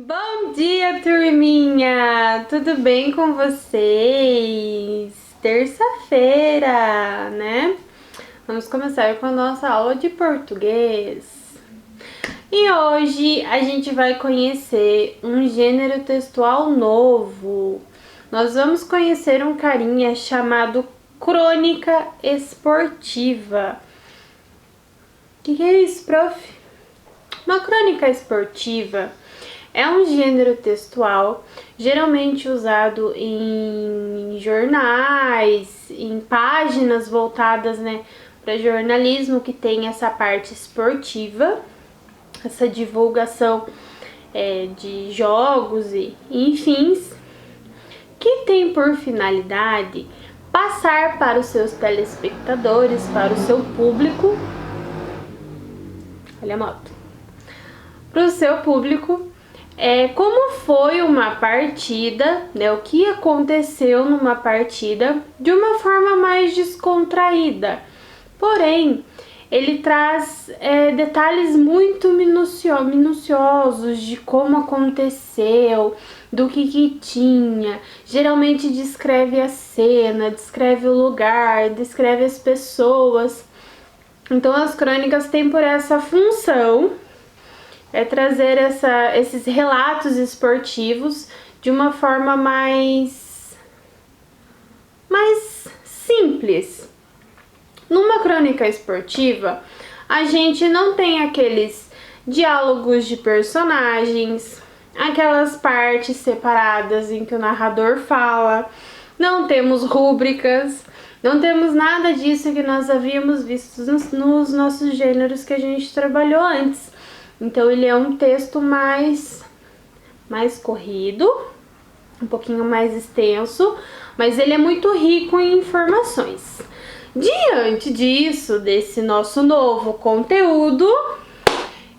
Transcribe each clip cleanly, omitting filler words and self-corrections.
Bom dia, turminha! Tudo bem com vocês? Terça-feira, né? Vamos começar com a nossa aula de português. E hoje a gente vai conhecer um gênero textual novo. Nós vamos conhecer um carinha chamado crônica esportiva. O que é isso, prof? Uma crônica esportiva é um gênero textual geralmente usado em jornais, em páginas voltadas, para jornalismo que tem essa parte esportiva, essa divulgação de jogos e enfim, que tem por finalidade passar para os seus telespectadores, para o seu público, olha a moto, para o seu público, como foi uma partida, né? O que aconteceu numa partida de uma forma mais descontraída. Porém, ele traz detalhes muito minuciosos de como aconteceu, do que tinha. Geralmente descreve a cena, descreve o lugar, descreve as pessoas. Então, as crônicas têm por essa função trazer esses relatos esportivos de uma forma mais simples. Numa crônica esportiva, a gente não tem aqueles diálogos de personagens, aquelas partes separadas em que o narrador fala, não temos rúbricas, não temos nada disso que nós havíamos visto nos nossos gêneros que a gente trabalhou antes. Então, ele é um texto mais corrido, um pouquinho mais extenso, mas ele é muito rico em informações. Diante disso, desse nosso novo conteúdo,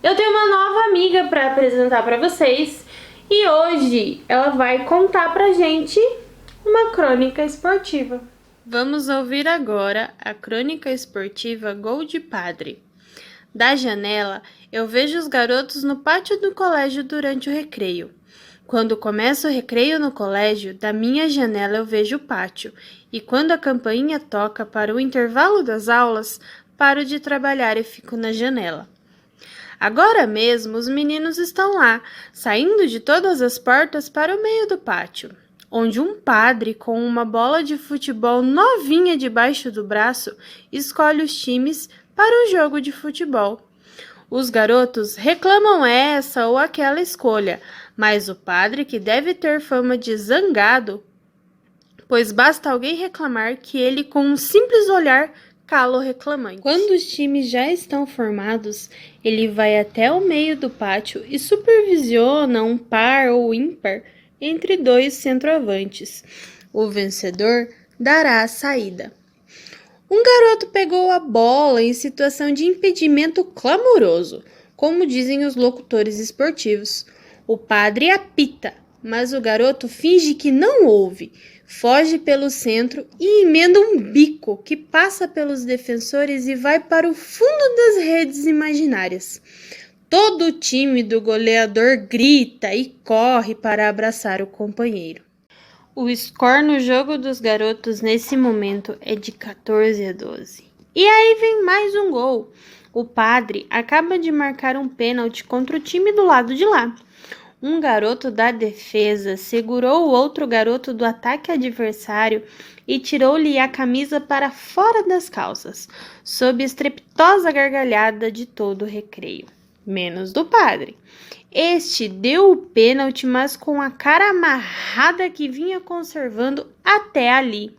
eu tenho uma nova amiga para apresentar para vocês e hoje ela vai contar pra gente uma crônica esportiva. Vamos ouvir agora a crônica esportiva Gol de Padre. Da janela, eu vejo os garotos no pátio do colégio durante o recreio. Quando começa o recreio no colégio, da minha janela eu vejo o pátio, e quando a campainha toca para o intervalo das aulas, paro de trabalhar e fico na janela. Agora mesmo os meninos estão lá, saindo de todas as portas para o meio do pátio, onde um padre com uma bola de futebol novinha debaixo do braço escolhe os times para um jogo de futebol. Os garotos reclamam essa ou aquela escolha, mas o padre, que deve ter fama de zangado, pois basta alguém reclamar que ele, com um simples olhar, cala o reclamante. Quando os times já estão formados, ele vai até o meio do pátio e supervisiona um par ou ímpar entre dois centroavantes. O vencedor dará a saída. Um garoto pegou a bola em situação de impedimento clamoroso, como dizem os locutores esportivos. O padre apita, mas o garoto finge que não ouve, foge pelo centro e emenda um bico que passa pelos defensores e vai para o fundo das redes imaginárias. Todo o time do goleador grita e corre para abraçar o companheiro. O score no jogo dos garotos nesse momento é de 14-12. E aí vem mais um gol. O padre acaba de marcar um pênalti contra o time do lado de lá. Um garoto da defesa segurou o outro garoto do ataque adversário e tirou-lhe a camisa para fora das calças, sob estrepitosa gargalhada de todo o recreio, menos do padre. Este deu o pênalti, mas com a cara amarrada que vinha conservando até ali.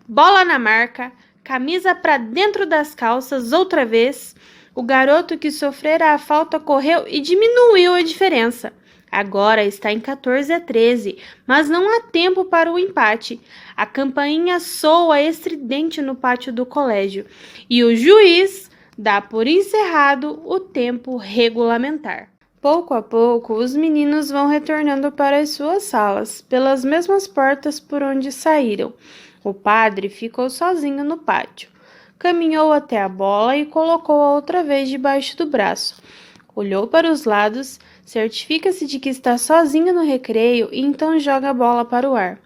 Bola na marca, camisa para dentro das calças outra vez. O garoto que sofrera a falta correu e diminuiu a diferença. Agora está em 14-13, mas não há tempo para o empate. A campainha soa estridente no pátio do colégio e o juiz dá por encerrado o tempo regulamentar. Pouco a pouco, os meninos vão retornando para as suas salas, pelas mesmas portas por onde saíram. O padre ficou sozinho no pátio. Caminhou até a bola e colocou-a outra vez debaixo do braço. olhou para os lados, certifica-se de que está sozinho no recreio e então joga a bola para o ar.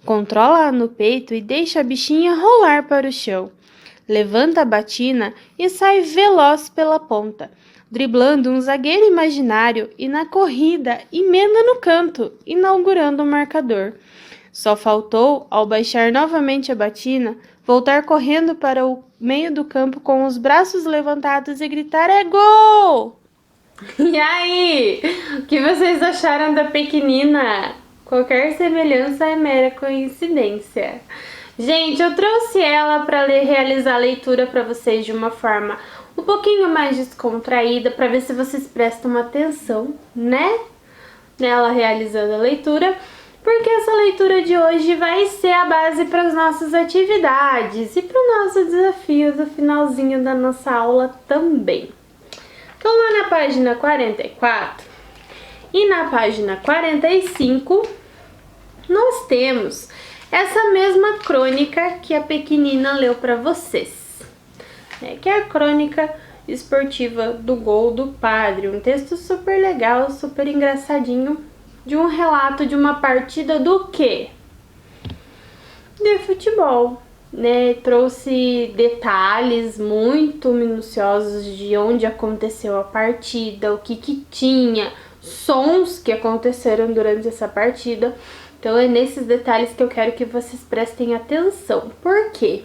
Controla-a no peito e deixa a bichinha rolar para o chão. Levanta a batina e sai veloz pela ponta, driblando um zagueiro imaginário e na corrida emenda no canto, inaugurando o marcador. Só faltou, ao baixar novamente a batina, voltar correndo para o meio do campo com os braços levantados e gritar: "É gol!" E aí, o que vocês acharam da pequenina? Qualquer semelhança é mera coincidência. Gente, eu trouxe ela para realizar a leitura para vocês de uma forma um pouquinho mais descontraída, para ver se vocês prestam atenção, né? Nela realizando a leitura, porque essa leitura de hoje vai ser a base para as nossas atividades e para o nosso desafio do finalzinho da nossa aula também. Então, lá na página 44 e na página 45, nós temos essa mesma crônica que a pequenina leu para vocês, né? Que é a crônica esportiva do gol do padre, um texto super legal, super engraçadinho, de um relato de uma partida do quê? De futebol, né? Trouxe detalhes muito minuciosos de onde aconteceu a partida, o que tinha, sons que aconteceram durante essa partida. Então é nesses detalhes que eu quero que vocês prestem atenção. Por quê?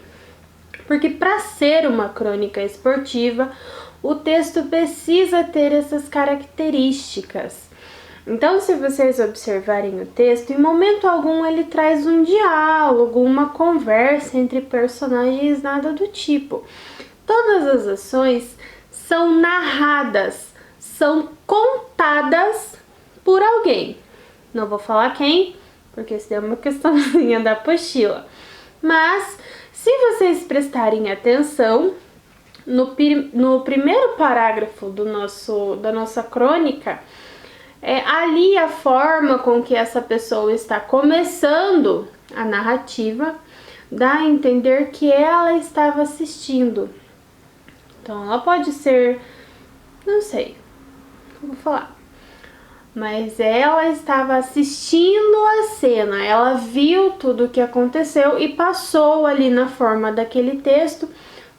Porque para ser uma crônica esportiva, o texto precisa ter essas características. Então, se vocês observarem o texto, em momento algum ele traz um diálogo, uma conversa entre personagens, nada do tipo. Todas as ações são narradas, são contadas por alguém. Não vou falar quem, porque isso é uma questãozinha da apostila. Mas, se vocês prestarem atenção, no primeiro parágrafo da nossa crônica, ali a forma com que essa pessoa está começando a narrativa dá a entender que ela estava assistindo. Então, ela pode ser, não sei, não vou falar, mas ela estava assistindo a cena, ela viu tudo o que aconteceu e passou ali na forma daquele texto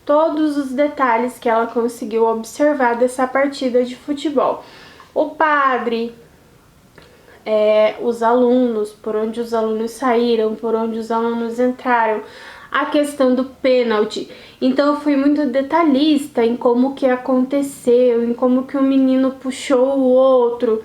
todos os detalhes que ela conseguiu observar dessa partida de futebol. O padre, os alunos, por onde os alunos saíram, por onde os alunos entraram, a questão do pênalti. Então eu fui muito detalhista em como que aconteceu, em como que o menino puxou o outro,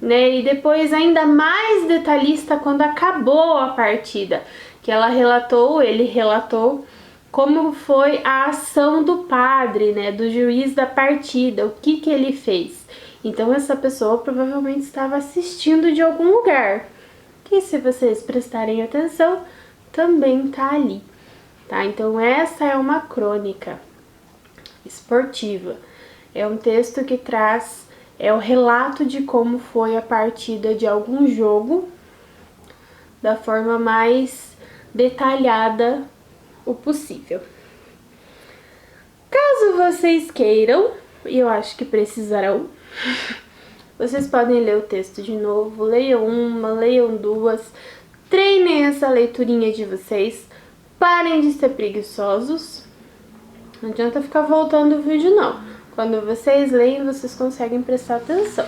né? E depois ainda mais detalhista quando acabou a partida, que ele relatou como foi a ação do padre, né, do juiz da partida, o que ele fez. Então essa pessoa provavelmente estava assistindo de algum lugar, que se vocês prestarem atenção, também tá ali, tá? Então essa é uma crônica esportiva, é um texto que traz o relato de como foi a partida de algum jogo, da forma mais detalhada o possível. Caso vocês queiram, e eu acho que precisarão, vocês podem ler o texto de novo, leiam uma, leiam duas, treinem essa leiturinha de vocês, parem de ser preguiçosos, não adianta ficar voltando o vídeo não, quando vocês leem vocês conseguem prestar atenção.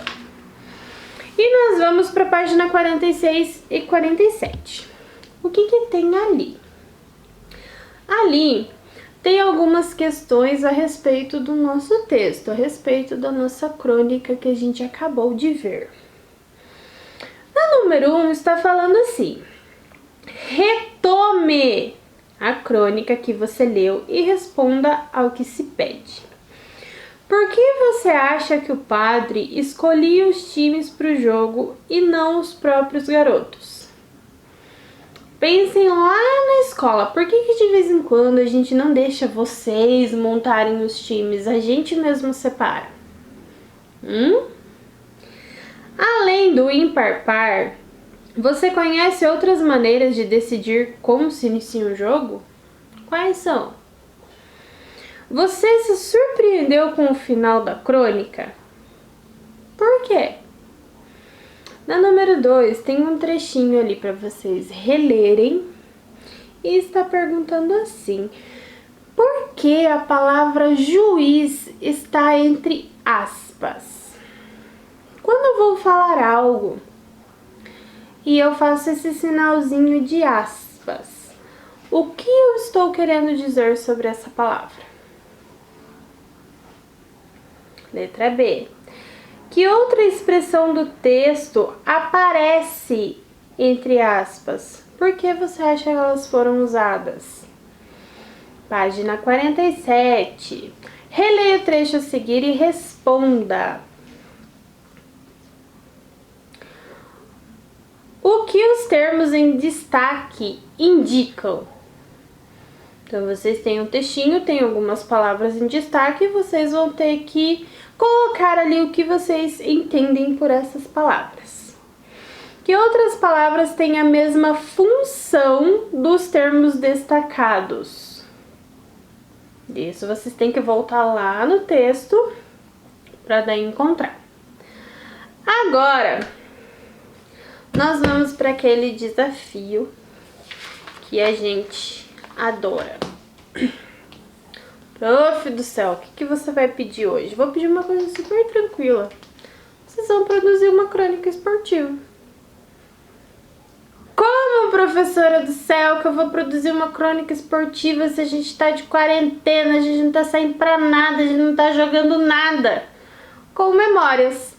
E nós vamos para a página 46 e 47. O que tem ali? Ali tem algumas questões a respeito do nosso texto, a respeito da nossa crônica que a gente acabou de ver. Na número 1 está falando assim: retome a crônica que você leu e responda ao que se pede. Por que você acha que o padre escolhia os times para o jogo e não os próprios garotos? Pensem lá na escola, por que de vez em quando a gente não deixa vocês montarem os times, a gente mesmo separa? Além do ímpar par, você conhece outras maneiras de decidir como se inicia um jogo? Quais são? Você se surpreendeu com o final da crônica? por quê? Na número 2, tem um trechinho ali para vocês relerem e está perguntando assim: por que a palavra juiz está entre aspas? Quando eu vou falar algo e eu faço esse sinalzinho de aspas, o que eu estou querendo dizer sobre essa palavra? Letra B. Que outra expressão do texto aparece entre aspas? Por que você acha que elas foram usadas? Página 47. Releia o trecho a seguir e responda. O que os termos em destaque indicam? Então, vocês têm um textinho, tem algumas palavras em destaque e vocês vão ter que colocar ali o que vocês entendem por essas palavras. Que outras palavras têm a mesma função dos termos destacados? Isso vocês têm que voltar lá no texto para daí encontrar. Agora, nós vamos para aquele desafio que a gente adora. Prof do céu, o que você vai pedir hoje? Vou pedir uma coisa super tranquila. Vocês vão produzir uma crônica esportiva. Como, professora do céu, que eu vou produzir uma crônica esportiva se a gente tá de quarentena, a gente não tá saindo pra nada, a gente não tá jogando nada? Com memórias.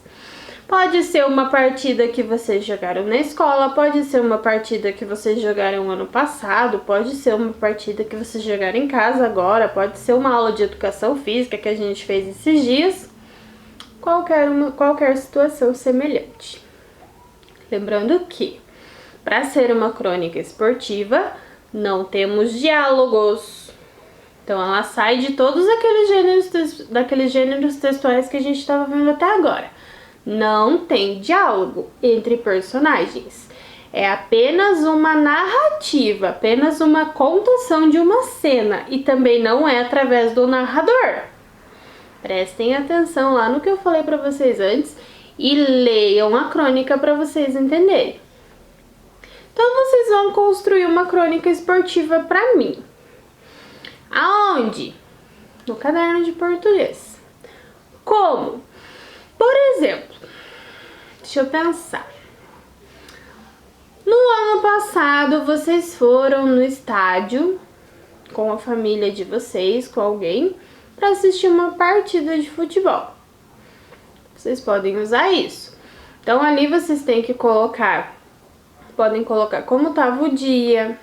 Pode ser uma partida que vocês jogaram na escola, pode ser uma partida que vocês jogaram ano passado, pode ser uma partida que vocês jogaram em casa agora, pode ser uma aula de educação física que a gente fez esses dias, qualquer situação semelhante. Lembrando que, para ser uma crônica esportiva, não temos diálogos. Então ela sai de todos aqueles gêneros textuais que a gente estava vendo até agora. Não tem diálogo entre personagens. É apenas uma narrativa, apenas uma contação de uma cena e também não é através do narrador. Prestem atenção lá no que eu falei para vocês antes e leiam a crônica para vocês entenderem. Então vocês vão construir uma crônica esportiva para mim. Aonde? No caderno de português. Como? Por exemplo, deixa eu pensar. No ano passado, vocês foram no estádio com a família de vocês, com alguém, para assistir uma partida de futebol. Vocês podem usar isso. Então, ali vocês têm que podem colocar como estava o dia,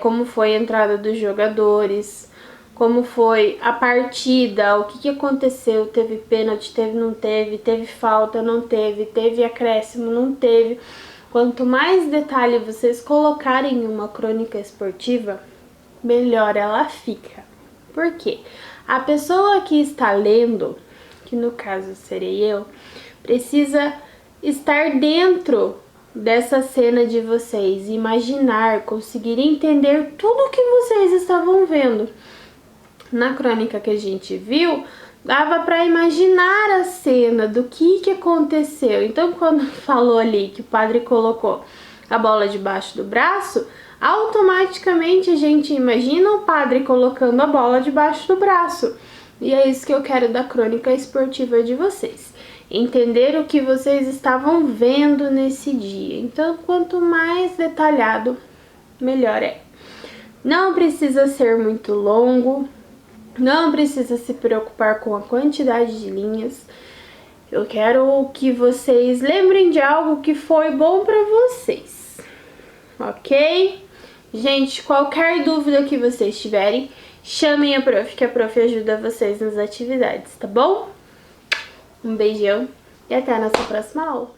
como foi a entrada dos jogadores, como foi a partida, o que aconteceu, teve pênalti, não teve, teve falta, não teve, teve acréscimo, não teve. Quanto mais detalhe vocês colocarem em uma crônica esportiva, melhor ela fica. Por quê? A pessoa que está lendo, que no caso serei eu, precisa estar dentro dessa cena de vocês, imaginar, conseguir entender tudo o que vocês estavam vendo. Na crônica que a gente viu, dava para imaginar a cena do que aconteceu. Então, quando falou ali que o padre colocou a bola debaixo do braço, automaticamente a gente imagina o padre colocando a bola debaixo do braço. E é isso que eu quero da crônica esportiva de vocês. Entender o que vocês estavam vendo nesse dia. Então, quanto mais detalhado, melhor é. Não precisa ser muito longo. Não precisa se preocupar com a quantidade de linhas. Eu quero que vocês lembrem de algo que foi bom para vocês, ok? Gente, qualquer dúvida que vocês tiverem, chamem a prof, que a prof ajuda vocês nas atividades, tá bom? Um beijão e até a nossa próxima aula.